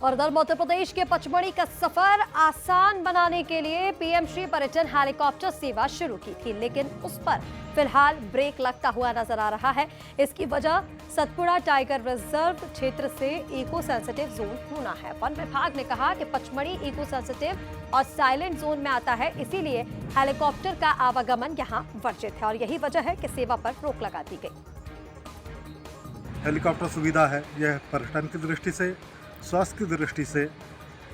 और उधर मध्य प्रदेश के पचमढ़ी का सफर आसान बनाने के लिए पीएम श्री पर्यटन हेलीकॉप्टर सेवा शुरू की थी, लेकिन उस पर फिलहाल ब्रेक लगता हुआ नजर आ रहा है। इसकी वजह सतपुड़ा टाइगर रिजर्व क्षेत्र से इको सेंसिटिव जोन होना है। वन विभाग ने कहा कि पचमढ़ी इको सेंसिटिव और साइलेंट जोन में आता है, इसीलिए हेलीकॉप्टर का आवागमन यहाँ वर्जित है और यही वजह है कि सेवा पर रोक लगा दी गई। हेलीकॉप्टर सुविधा है, यह पर्यटन की दृष्टि से, स्वास्थ्य की दृष्टि से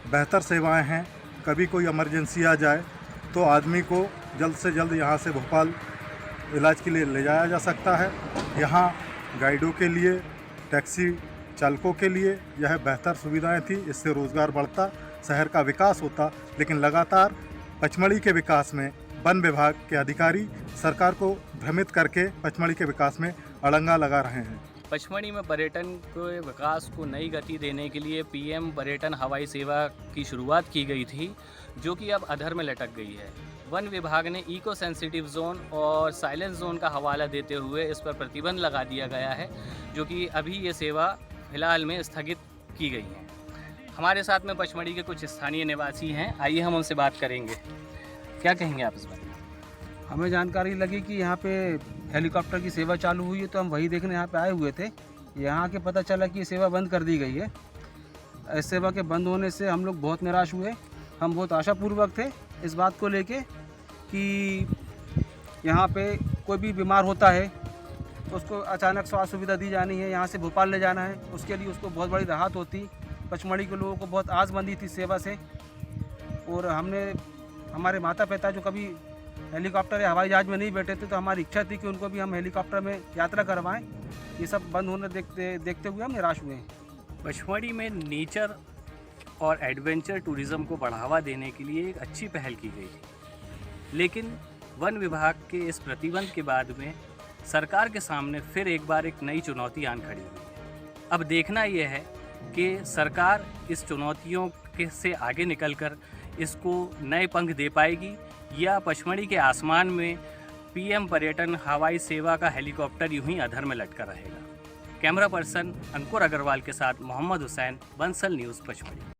बेहतर सेवाएं हैं। कभी कोई इमरजेंसी आ जाए तो आदमी को जल्द से जल्द यहां से भोपाल इलाज के लिए ले जाया जा सकता है। यहां गाइडों के लिए, टैक्सी चालकों के लिए यह बेहतर सुविधाएं थी। इससे रोज़गार बढ़ता, शहर का विकास होता, लेकिन लगातार पचमढ़ी के विकास में वन विभाग के अधिकारी सरकार को भ्रमित करके पचमढ़ी के विकास में अड़ंगा लगा रहे हैं। पचमढ़ी में पर्यटन के विकास को नई गति देने के लिए पीएम पर्यटन हवाई सेवा की शुरुआत की गई थी, जो कि अब अधर में लटक गई है। वन विभाग ने इको सेंसिटिव जोन और साइलेंस जोन का हवाला देते हुए इस पर प्रतिबंध लगा दिया गया है, जो कि अभी ये सेवा फिलहाल में स्थगित की गई है। हमारे साथ में पचमढ़ी के कुछ स्थानीय निवासी हैं, आइए हम उनसे बात करेंगे। क्या कहेंगे आप इस बारे में? हमें जानकारी लगी कि यहाँ पे हेलीकॉप्टर की सेवा चालू हुई है, तो हम वही देखने यहाँ पे आए हुए थे। यहाँ के पता चला कि ये सेवा बंद कर दी गई है। इस सेवा के बंद होने से हम लोग बहुत निराश हुए। हम बहुत आशापूर्वक थे इस बात को लेके कि यहाँ पे कोई भी बीमार होता है तो उसको अचानक स्वास्थ्य सुविधा दी जानी है, यहाँ से भोपाल ले जाना है, उसके लिए उसको बहुत बड़ी राहत होती। पचमढ़ी के लोगों को बहुत आस बंधी थी सेवा से, और हमारे माता पिता जो कभी हेलीकॉप्टर या हवाई जहाज में नहीं बैठे थे, तो हमारी इच्छा थी कि उनको भी हम हेलीकॉप्टर में यात्रा करवाएं। ये सब बंद होने देखते हुए हम निराश हुए हैं। पचमढ़ी में नेचर और एडवेंचर टूरिज़्म को बढ़ावा देने के लिए एक अच्छी पहल की गई थी, लेकिन वन विभाग के इस प्रतिबंध के बाद में सरकार के सामने फिर एक बार एक नई चुनौती आन खड़ी हुई है। अब देखना यह है कि सरकार इस चुनौतियों से आगे निकलकर इसको नए पंख दे पाएगी, या पचमढ़ी के आसमान में पीएम पर्यटन हवाई सेवा का हेलीकॉप्टर यूं ही अधर में लटका रहेगा। कैमरा पर्सन अंकुर अग्रवाल के साथ मोहम्मद हुसैन, बंसल न्यूज़, पचमढ़ी।